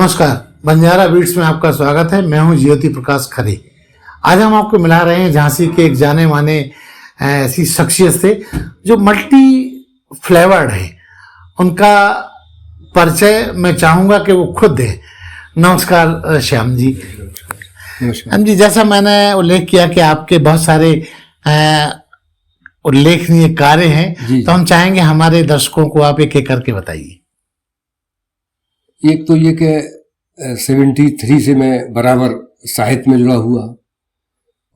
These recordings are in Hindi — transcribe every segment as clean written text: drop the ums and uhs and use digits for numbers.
नमस्कार, बंजारा बीट्स में आपका स्वागत है। मैं हूं ज्योति प्रकाश खरे। आज हम आपको मिला रहे हैं झांसी के एक जाने माने ऐसी शख्सियत से जो मल्टी फ्लेवर्ड है। उनका परिचय मैं चाहूंगा कि वो खुद दें। नमस्कार श्याम जी। श्याम जी, जैसा मैंने उल्लेख किया कि आपके बहुत सारे उल्लेखनीय कार्य हैं, तो हम चाहेंगे हमारे दर्शकों को आप एक एक करके बताइए। एक तो ये कि 73 से मैं बराबर साहित्य में जुड़ा हुआ।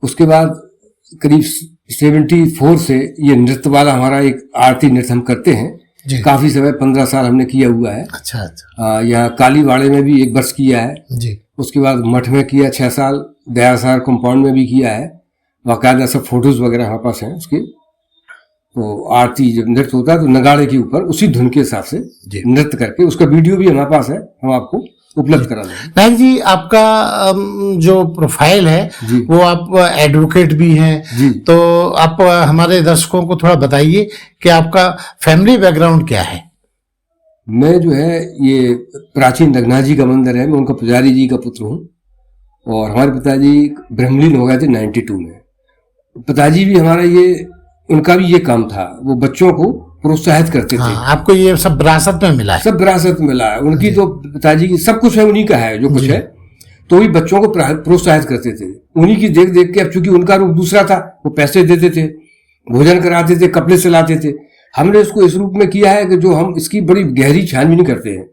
उसके बाद करीब 74 से ये नृत्य वाला हमारा एक आरती नृत्य हम करते हैं। काफी समय 15 साल हमने किया हुआ है। अच्छा। यहाँ कालीवाड़े में भी 1 वर्ष किया है जी। उसके बाद मठ में किया 6 साल, दयासार कंपाउंड में भी किया है। बाकायदा सब फोटोज वगैरह हमारे पास हैं उसके। तो आरती जब नृत्य होता है तो नगाड़े के ऊपर उसी धुन के हिसाब से नृत्य करके उसका वीडियो भी हमारे पास है, हम आपको उपलब्ध करा देंगे। नायक जी, आपका जो प्रोफाइल है वो आप एडवोकेट भी हैं, तो आप हमारे दर्शकों को थोड़ा बताइए कि आपका फैमिली बैकग्राउंड क्या है। मैं जो है ये प्राचीन रघुनाथ जी का मंदिर है, मैं उनका पुजारी जी का पुत्र हूँ। और हमारे पिताजी ब्रह्मलीन हो गए थे 92 में। पिताजी भी हमारा ये उनका भी ये काम था, वो बच्चों को प्रोत्साहित करते थे। आपको ये सब विरासत में मिला है? सब विरासत में मिला है। उनकी तो पिताजी की सब कुछ है, उन्हीं का है जो कुछ है, तो वही बच्चों को प्रोत्साहित करते थे। उन्हीं की देख देख के, अब चूंकि उनका रूप दूसरा था, वो पैसे देते थे, भोजन कराते थे, कपड़े सिलाते थे। हमने इसको इस रूप में किया है कि जो हम इसकी बड़ी गहरी छानबीन करते हैं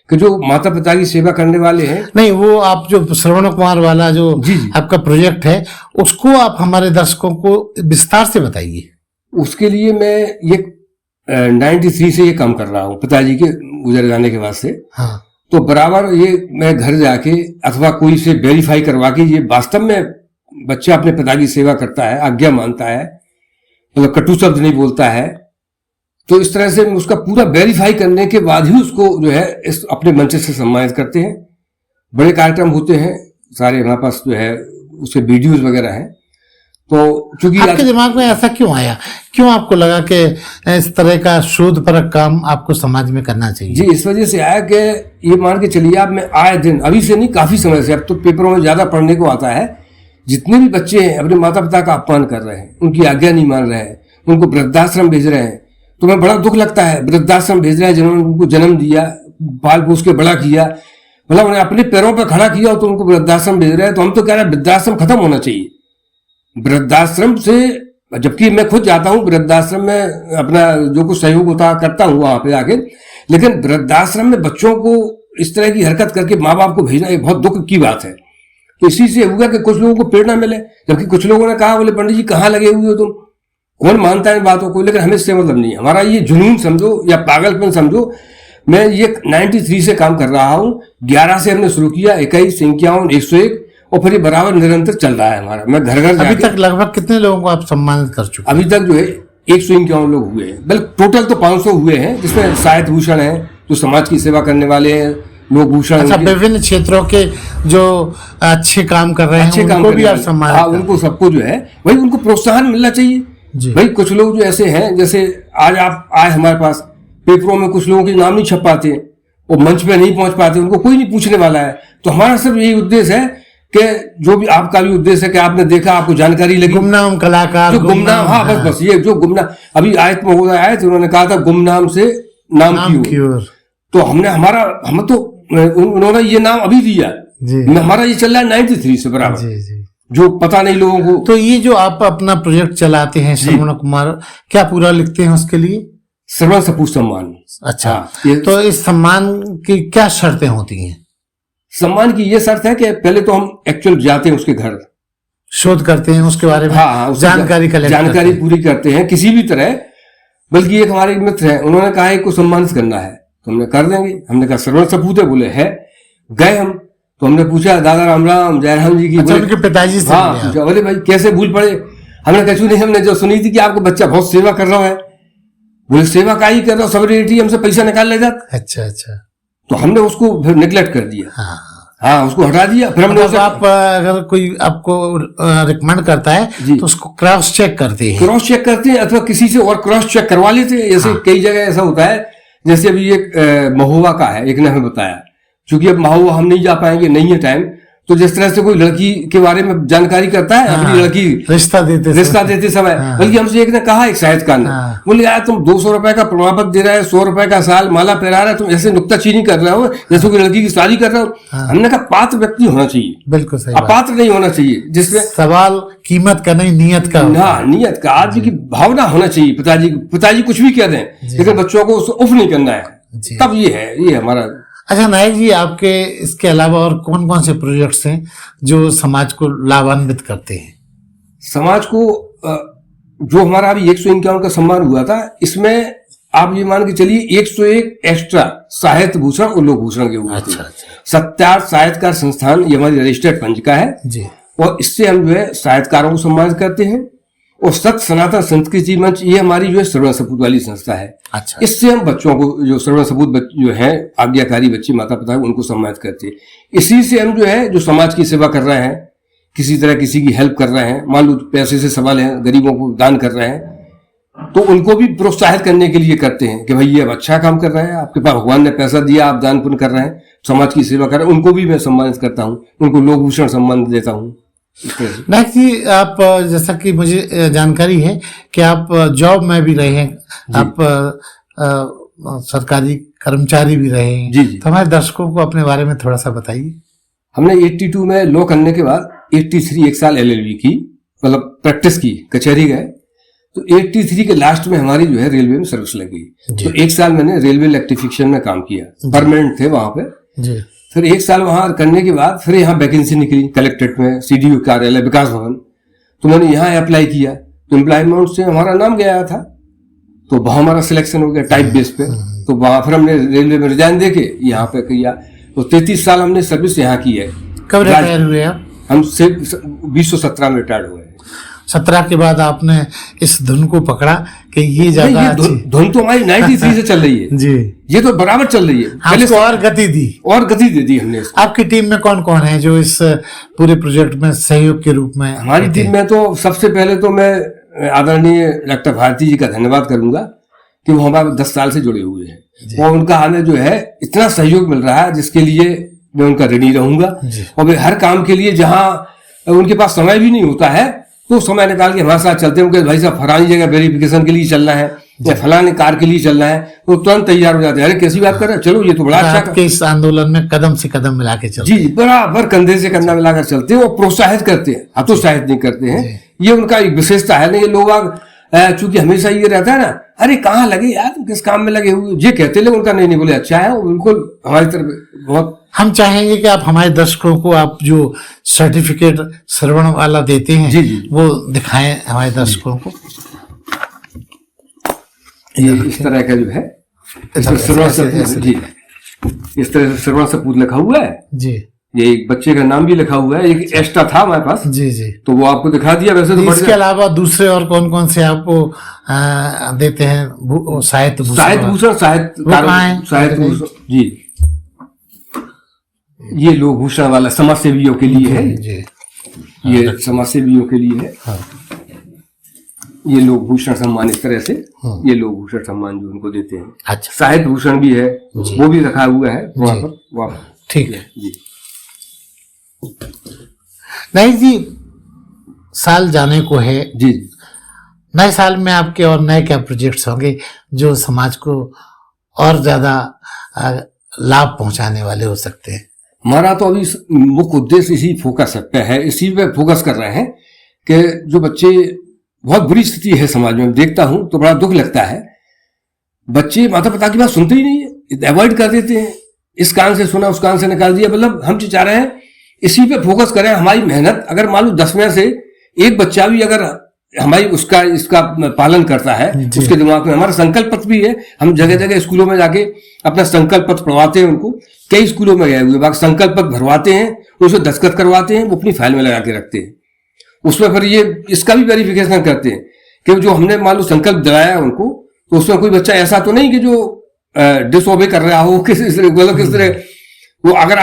कि जो माता पिता की सेवा करने वाले हैं। नहीं, वो आप जो श्रवण कुमार वाला जो आपका प्रोजेक्ट है, उसको आप हमारे दर्शकों को विस्तार से बताइए। उसके लिए मैं ये 93 से ये काम कर रहा हूँ, पिताजी के गुजर जाने के बाद से। तो बराबर ये मैं घर जाके अथवा कोई से वेरीफाई करवा के ये वास्तव में बच्चा अपने पिता की सेवा करता है, आज्ञा मानता है, मतलब कटु शब्द नहीं बोलता है, तो इस तरह से उसका पूरा वेरीफाई करने के बाद ही उसको जो है इस अपने मंच से सम्मानित करते हैं। बड़े कार्यक्रम होते हैं सारे हमारे पास जो है, उसके वीडियोज वगैरह हैं। तो चूंकि आपके दिमाग में ऐसा क्यों आया, क्यों आपको लगा कि इस तरह का शोध परक काम आपको समाज में करना चाहिए? जी, इस वजह से आया कि ये मान के चलिए आप, मैं आए दिन, अभी से नहीं काफी समय से, अब तो पेपरों में ज्यादा पढ़ने को आता है, जितने भी बच्चे हैं अपने माता पिता का अपमान कर रहे हैं, उनकी आज्ञा नहीं मान रहे हैं, उनको वृद्धाश्रम भेज रहे हैं, तो मैं बड़ा दुख लगता है। वृद्धाश्रम भेज रहे हैं जिन्होंने उनको जन्म दिया, पाल पोस के बड़ा किया, मतलब उन्हें अपने पैरों पर खड़ा किया, तो उनको वृद्धाश्रम भेज रहे हैं। तो हम तो कह रहे हैं वृद्धाश्रम खत्म होना चाहिए। वृद्धाश्रम से, जबकि मैं खुद जाता हूँ वृद्धाश्रम में, अपना जो कुछ सहयोग होता करता हूँ वहां पे आके, लेकिन वृद्धाश्रम में बच्चों को इस तरह की हरकत करके माँ बाप को भेजना एक बहुत दुख की बात है। तो इसी से हुआ कि कुछ लोगों को प्रेरणा मिले, जबकि कुछ लोगों ने कहा, बोले पंडित जी कहाँ लगे हुए हो तुम, कौन मानता है बातों को, लेकिन हमें इससे मतलब नहीं है। हमारा ये जुनून समझो या पागलपन समझो। मैं ये 93 से काम कर रहा हूँ। 11 से हमने शुरू किया, 21, 51, 101, और फिर ये बराबर निरंतर चल रहा है हमारा। मैं घर घर अभी तक लगभग कितने लोगों को आप सम्मानित कर चुके? अभी तक जो है 151 लोग हुए हैं, बल्कि टोटल तो 500 हुए हैं, जिसमें साहित्य भूषण है, जो समाज की सेवा करने वाले हैं, लोक भूषण। अच्छा, विभिन्न क्षेत्रों के जो अच्छे काम कर रहे हैं उनको भी आप सम्मानित? उनको सबको जो है वही, उनको प्रोत्साहन मिलना चाहिए भाई। कुछ लोग जो ऐसे हैं, जैसे आज आप आए हमारे पास, पेपरों में कुछ लोगों के नाम नहीं छप पाते, वो मंच पे नहीं पहुंच पाते, उनको कोई नहीं पूछने वाला है। तो हमारा सिर्फ यही उद्देश्य है कि जो भी आपका भी उद्देश्य है कि आपने देखा, आपको जानकारी लगी, गुमनाम कलाकार, जो गुमनाम, हाँ बस ये जो गुमनाम, अभी आयत में आए थे, उन्होंने कहा था गुमनाम से नाम की ओर। तो हमने हम तो उन्होंने ये नाम अभी दिया, हमारा ये चल रहा है 93 से बराबर, जो पता नहीं लोगों को। तो ये जो आप अपना प्रोजेक्ट चलाते हैं श्रवण कुमार, क्या पूरा लिखते हैं उसके लिए? श्रवण सपूत सम्मान। अच्छा, तो इस सम्मान की क्या शर्तें होती हैं? सम्मान की ये शर्त है कि पहले तो हम एक्चुअल जाते हैं उसके घर, शोध करते हैं उसके बारे में, जानकारी पूरी करते हैं किसी भी तरह। बल्कि एक हमारे मित्र हैं, उन्होंने कहा को सम्मानित करना है, तो हमने कर देंगे। हमने कहा श्रवण सपूत है, बोले है। गए हम, तो हमने पूछा दादा राम राम जयराम जी की। अच्छा, उनके पिताजी से? हाँ, पूछा, बोले भाई कैसे भूल पड़े। हमने कहा नहीं, हमने जो सुनी थी कि आपको बच्चा बहुत सेवा कर रहा है। बोले सेवा का ही कर रहा हूँ, सब एटीएम से पैसा निकाल ले जाता। अच्छा। तो हमने उसको फिर निगलेक्ट कर दिया। हाँ, उसको हटा दिया। फिर हमने आप अगर कोई आपको रिकमेंड करता है तो उसको क्रॉस चेक करते हैं, अथवा किसी से और क्रॉस चेक करवा लेते हैं। जैसे कई जगह ऐसा होता है, जैसे अभी एक महोबा का है, एक ने हमें बताया, चूंकि अब माहौल हम नहीं जा पाएंगे, नहीं है टाइम, तो जिस तरह से कोई लड़की के बारे में जानकारी करता है, अपनी लड़की रिश्ता देते समय, बल्कि हमसे एक ने कहा, एक साहित्यकार ने, बोले यार तुम 200 रुपए का प्रमाण पत्र दे रहा है, 100 रुपए का साल माला पहरा रहा है, तुम ऐसे नुक्ताचीनी कर रहे हो जैसे कोई लड़की की शादी कर रहे हो। हमने कहा पात्र व्यक्ति होना चाहिए, बिल्कुल सही, अपात्र नहीं होना चाहिए, जिसमें सवाल कीमत का नहीं, नियत का। हाँ, नियत का, आज की भावना होना चाहिए। पिताजी कुछ भी कह दें, लेकिन बच्चों को उसको उफ नहीं करना है, तब ये हमारा। अच्छा नायक जी, आपके इसके अलावा और कौन कौन से प्रोजेक्ट्स हैं जो समाज को लाभान्वित करते हैं? समाज को जो हमारा अभी 151 का सम्मान हुआ था, इसमें आप ये मान के चलिए 101 एक्स्ट्रा साहित्य भूषण और लोक भूषण के हुए। अच्छा। 70 साहित्यकार संस्थान, ये हमारी रजिस्टर्ड पंजिका है जी, और इससे हम जो है साहित्यकारों को सम्मानित करते हैं। और सत्य सनातन संस्कृति मंच, ये हमारी जो है श्रवण सपूत वाली संस्था है। अच्छा। इससे हम बच्चों को, जो श्रवण सपूत जो है आज्ञाकारी बच्चे, माता पिता, उनको सम्मानित करते हैं। इसी से हम जो है, जो समाज की सेवा कर रहे हैं, किसी तरह किसी की हेल्प कर रहे हैं, मान लो पैसे से सवाल है, गरीबों को दान कर रहे हैं, तो उनको भी प्रोत्साहित करने के लिए करते हैं कि भाई ये अब अच्छा काम कर रहे हैं, आपके पास भगवान ने पैसा दिया, आप दान पुण्य कर रहे हैं, समाज की सेवा कर रहे हैं, उनको भी मैं सम्मानित करता हूँ, उनको लोक भूषण सम्मान देता हूँ। नायक जी, आप जैसा कि मुझे जानकारी है कि आप जॉब में भी रहे हैं, आप सरकारी कर्मचारी भी रहे हैं, जी। तो हमारे दर्शकों को अपने बारे में थोड़ा सा बताइए। हमने 82 में लॉ करने के बाद 83 एक साल LLB की, मतलब प्रैक्टिस की, कचहरी गए, तो 83 के लास्ट में हमारी जो है रेलवे में सर्विस लगी। तो एक साल मैंने रेलवे इलेक्ट्रिफिकेशन में काम किया, परमानेंट थे वहां पे जी। फिर एक साल वहां करने के बाद फिर यहाँ वैकेंसी निकली कलेक्ट्रेट में, CDO कार्यालय विकास भवन, तो मैंने यहाँ अप्लाई किया, तो एम्प्लॉयमेंट से हमारा नाम गया था, तो वहां हमारा सिलेक्शन हो गया टाइप बेस पे। तो वहां फिर हमने रेलवे में रिजाइन देके यहाँ पे किया, तो 33 साल हमने सर्विस यहाँ की है। कब रिटायर हुए आप? हम 2017 में रिटायर हुए। 17 के बाद आपने इस धुन को पकड़ा कि ये ज्यादा धुन तो हमारी 93 से चल रही है जी, ये तो बराबर चल रही है, पहले और गति दे दी हमने। आपकी टीम में कौन कौन है जो इस पूरे प्रोजेक्ट में सहयोग के रूप में? हमारी टीम में तो सबसे पहले तो मैं आदरणीय डॉक्टर भारती जी का धन्यवाद करूंगा कि वो हमारे 10 साल से जुड़े हुए हैं, और उनका हमें जो है इतना सहयोग मिल रहा है, जिसके लिए मैं उनका ऋणी रहूंगा। और वे हर काम के लिए, जहां उनके पास समय भी नहीं होता है, तो समय निकाल के हमारे साथ चलते हैं। भाई साहब फलानी जगह वेरिफिकेशन के लिए चलना है या फलाने कार के लिए चलना है, तो तुरंत तैयार हो जाते हैं। अरे कैसी बात कर रहे हैं, चलो ये तो बड़ा अच्छा। आपके इस आंदोलन में कदम से कदम मिला के चलते जी, बराबर कंधे से कंधा मिलाकर चलते हैं और प्रोत्साहित करते हैं, हतोत्साहित नहीं करते हैं। ये उनका एक विशेषता है। नहीं, लोग चूंकि हमेशा ये रहता है ना, अरे कहाँ लगे यार, तुम किस काम में लगे हुए, ये कहते लोग, उनका नहीं बोले अच्छा है, बिल्कुल हमारी तरफ बहुत। हम चाहेंगे कि आप हमारे दर्शकों को आप जो सर्टिफिकेट श्रवण वाला देते हैं जी, वो दिखाएं हमारे दर्शकों को। ये इस तरह का जो है, श्रवण सपूत जी, इस तरह से श्रवण सपूत लिखा हुआ है जी। ये एक बच्चे का नाम भी लिखा हुआ है, एक एक्स्ट्रा था हमारे पास जी, तो वो आपको दिखा दिया। वैसे तो इसके अलावा दूसरे और कौन कौन से आपको देते हैं? साहित्य भूषण जी, ये लोक भूषण वाला समाज सेवियों के लिए है जी। ये समाज सेवियों के लिए है। हाँ। ये लोक भूषण सम्मान इस तरह से, ये लोक भूषण सम्मान जो उनको देते हैं। अच्छा। साहित्य भूषण भी है, वो भी रखा हुआ है वहां पर। ठीक है जी। नहीं जी, साल जाने को है जी। नए साल में आपके और नए क्या प्रोजेक्ट्स होंगे जो समाज को और ज्यादा लाभ पहुंचाने वाले हो सकते हैं? हमारा तो अभी मुख्य उद्देश्य इसी फोकस पे है, इसी पे फोकस कर रहे हैं कि जो बच्चे, बहुत बुरी स्थिति है समाज में, देखता हूं तो बड़ा दुख लगता है, बच्चे माता पिता की बात सुनते ही नहीं है, अवॉइड कर देते हैं, इस कान से सुना उस कान से निकाल दिया। मतलब हम चाह रहे हैं इसी पे फोकस करें। हमारी मेहनत, अगर मान लो 10 में से एक बच्चा भी अगर हमारी इसका पालन करता है, उसके दिमाग में, हमारा संकल्प पत्र भी है, हम जगह जगह स्कूलों में जाके अपना संकल्प पत्र पढ़वाते हैं उनको। कई स्कूलों में गए हुए संकल्प पत्र भरवाते हैं, उसे दस्तखत करवाते हैं, वो अपनी फाइल में लगा के रखते हैं। उसमें फिर ये इसका भी वेरिफिकेशन करते हैं कि जो हमने मान लो संकल्प दिलाया उनको, तो उसमें कोई बच्चा ऐसा तो नहीं कि जो डिसओबे कर रहा हो, किस तरह वो, अगर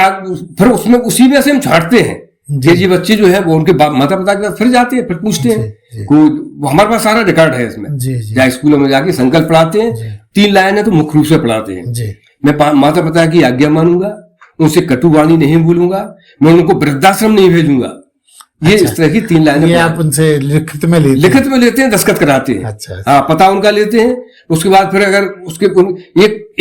फिर उसमें उसी में से हम छांटते हैं कि ये बच्चे जो है वो उनके माता पिता के पास फिर जाते हैं, फिर पूछते हैं। कोई हमारे पास सारा रिकॉर्ड है इसमें। जहाँ स्कूलों में जाके संकल्प पढ़ाते हैं, 3 लाइन है तो मुख्य रूप से पढ़ाते हैं। मैं माता पिता की आज्ञा मानूंगा उनसे कटुवाणी नहीं बोलूंगा, मैं उनको वृद्धाश्रम नहीं भेजूंगा। ये अच्छा। इस तरह की 3 लाइनें ये आप उनसे लिखित में लेते हैं? लिखित में लेते हैं, दस्तखत कराते हैं। अच्छा। हाँ, पता उनका लेते हैं। उसके बाद फिर अगर उसके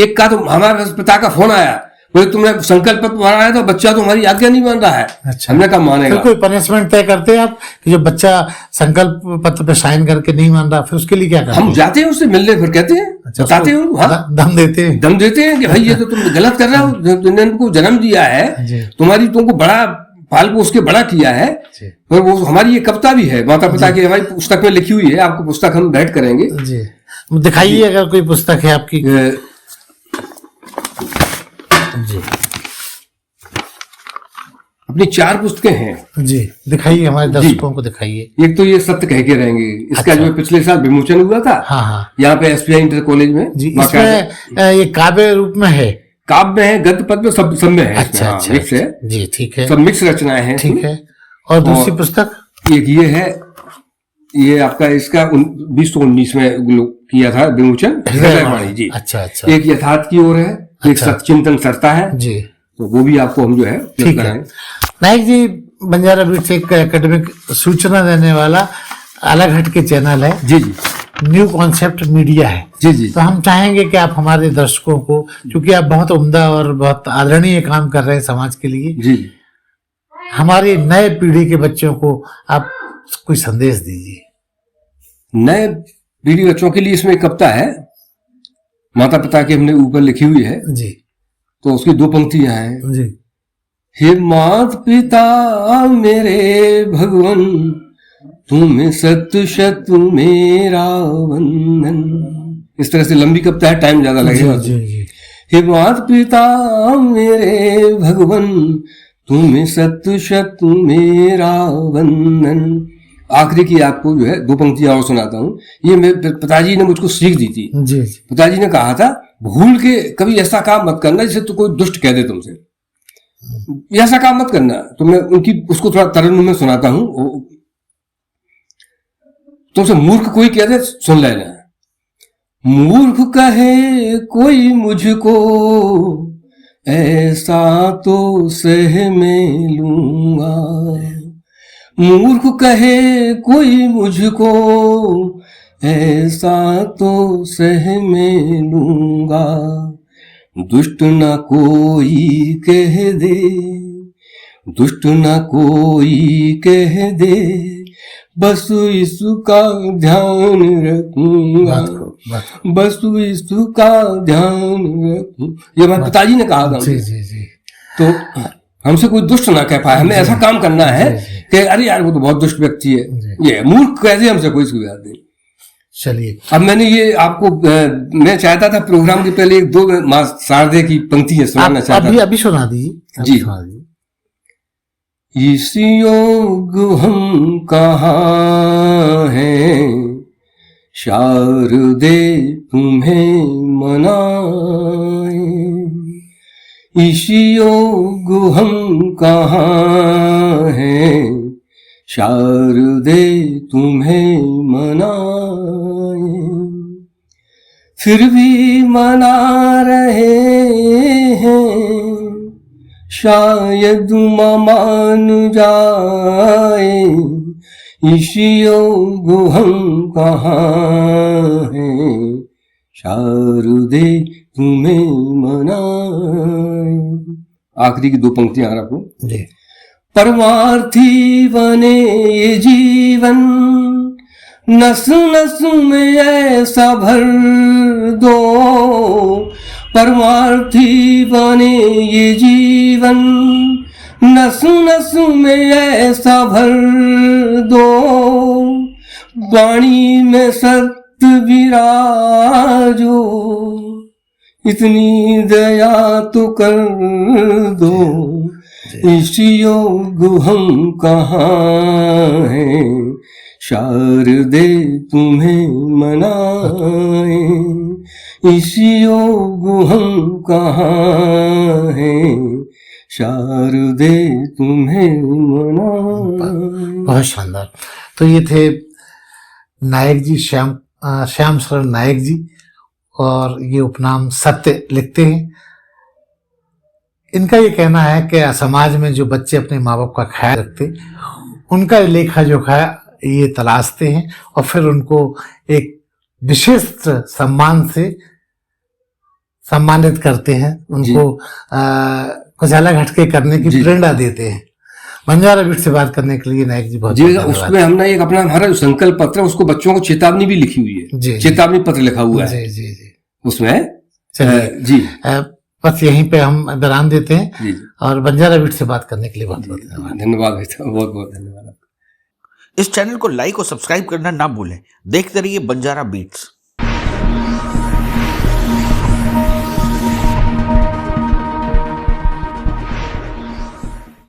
एक का तो हमारे पिता का फोन आया, बोले तुमने संकल्प पत्र बनाया था, बच्चा तो हमारी आज्ञा नहीं मान रहा है। अच्छा। हमने कहा मानेगा। फिर कोई पनिशमेंट तय करते हैं आप कि जो बच्चा संकल्प पत्र पे साइन करके नहीं मान रहा, फिर उसके लिए क्या करते हम हैं? जाते हैं उससे मिलने, फिर कहते हैं, अच्छा, बताते हैं उनको, हाँ, दम देते हैं? दम देते हैं कि भाई ये तो तुम गलत कर रहे हो, तुमने उनको जन्म दिया है, जी। तुमको बड़ा पाल को उसके बड़ा किया है। जी। और वो हमारी ये कविता भी है, माता पिता की हमारी पुस्तक में लिखी हुई है। आपको पुस्तक हम भेंट करेंगे। जी, दिखाइए अगर कोई पुस्तक है आपकी। जी, अपनी 4 पुस्तकें हैं। जी, दिखाइए, हमारे दर्शकों को दिखाइए। एक तो ये सत्य कह के रहेंगे, इसका अच्छा। जो पिछले साल विमोचन हुआ था, हाँ हाँ यहाँ पे एसपीआई इंटर कॉलेज में। जी, इसमें ये काव्य रूप में है? काव्य में है, गद्य पद्य में, सब में है। अच्छा हाँ, अच्छा, मिक्स है। जी, ठीक है, सब मिक्स रचनाएं हैं। ठीक है। और दूसरी पुस्तक? एक ये है, ये आपका इसका 2019 में किया था विमोचन, हृदयवाणी जी। अच्छा अच्छा, एक यथार्थ की ओर है, एक अच्छा। सत्चिंतन सरता है जी, तो वो भी आपको हम जो है ठीक है। नायक जी, बंजारा बीट्स एक एकेडमिक सूचना देने वाला अलग हट के चैनल है। जी जी न्यू कॉन्सेप्ट मीडिया है। जी जी तो हम चाहेंगे कि आप हमारे दर्शकों को, क्योंकि आप बहुत उम्दा और बहुत आदरणीय काम कर रहे हैं समाज के लिए, जी जी। हमारी नए पीढ़ी के बच्चों को आप कोई संदेश दीजिए। नए पीढ़ी बच्चों के लिए इसमें एक कविता है, माता पिता की हमने ऊपर लिखी हुई है, जी तो उसकी 2 पंक्तियां हैं। जी। हे मात पिता मेरे भगवन, तुम सत शत मेरा वंदन। इस तरह से लंबी कविता है, टाइम ज्यादा लगेगा। जी जी। हे मात पिता मेरे भगवन, तुम सत शत मेरा वंदन। आखिरी की आपको जो है 2 पंक्तियां और सुनाता हूँ। ये मेरे पिताजी ने मुझको सीख दी थी। जी। पिताजी ने कहा था, भूल के कभी ऐसा काम मत करना जिसे तो कोई दुष्ट कह दे तुमसे, ऐसा काम मत करना। तो मैं उनकी उसको थोड़ा तरन्नुम में सुनाता हूँ। तुमसे मूर्ख कोई कह दे, सुन लेना। मूर्ख कहे कोई मुझको, ऐसा तो सह में लूंगा। मूर्ख कहे कोई मुझको, ऐसा तो सह में लूंगा। दुष्ट न कोई कह दे, दुष्ट न कोई कह दे, बस इसका ध्यान रखूंगा, बस इसका ध्यान रखूं। ये हमारे पिताजी ने कहा था। जी जी जी। तो हमसे कोई दुष्ट ना कह पाए, हमें ऐसा काम करना है कि अरे यार वो तो बहुत दुष्ट व्यक्ति है, ये मूर्ख कह दे हमसे कोई सुविधा नहीं। चलिए, अब मैंने ये आपको मैं चाहता था प्रोग्राम के पहले 2 माँ शारदे की पंक्तियां सुनाना चाहता था। अभी सुना दीजिए जी। सुना दीजिए। इस योग हम कहाँ हैं, शारदे तुम्हें मनाए। इस योग हम कहाँ हैं, शारदे तुम्हें मनाए। फिर भी मना रहे हैं, शायद मान जाए। इस योग हम कहाँ हैं, शारदे तुम्हें मनाए। आखिरी की 2 पंक्तियां आपको। जी। परमार्थी बने ये जीवन, नस नस में ऐसा भर दो। परमार्थी बने ये जीवन, नस नस में ऐसा भर दो। वाणी में सत्य विराजो, इतनी दया तो कर दो। इस योग हम कहाँ हैं, शारदे तुम्हें मनाए। इस योग हम कहाँ हैं, शारदे तुम्हें मनाए। बहुत शानदार। तो ये थे नायक जी, श्याम शरण नायक जी, और ये उपनाम सत्य लिखते हैं। इनका ये कहना है कि समाज में जो बच्चे अपने माँ बाप का ख्याल रखते, उनका लेखा जोखा ये तलाशते हैं और फिर उनको एक विशेष सम्मान से सम्मानित करते हैं, उनको कुछ अलग हटके करने की प्रेरणा देते हैं। बंजारा बीट से बात करने के लिए नायक जी बहुत जी। उसमें हमने एक अपना हमारा जो संकल्प पत्र है उसको बच्चों को चेतावनी भी लिखी हुई है जी, चेतावनी पत्र लिखा हुआ है जी जी जी उसमें। चलिए जी बस यहीं पे हम विराम देते हैं जी और बंजारा बीट से बात करने के लिए बहुत बहुत धन्यवाद। धन्यवाद, बहुत बहुत धन्यवाद। इस चैनल को लाइक और सब्सक्राइब करना ना भूलें। देखते रहिए बंजारा बीट्स।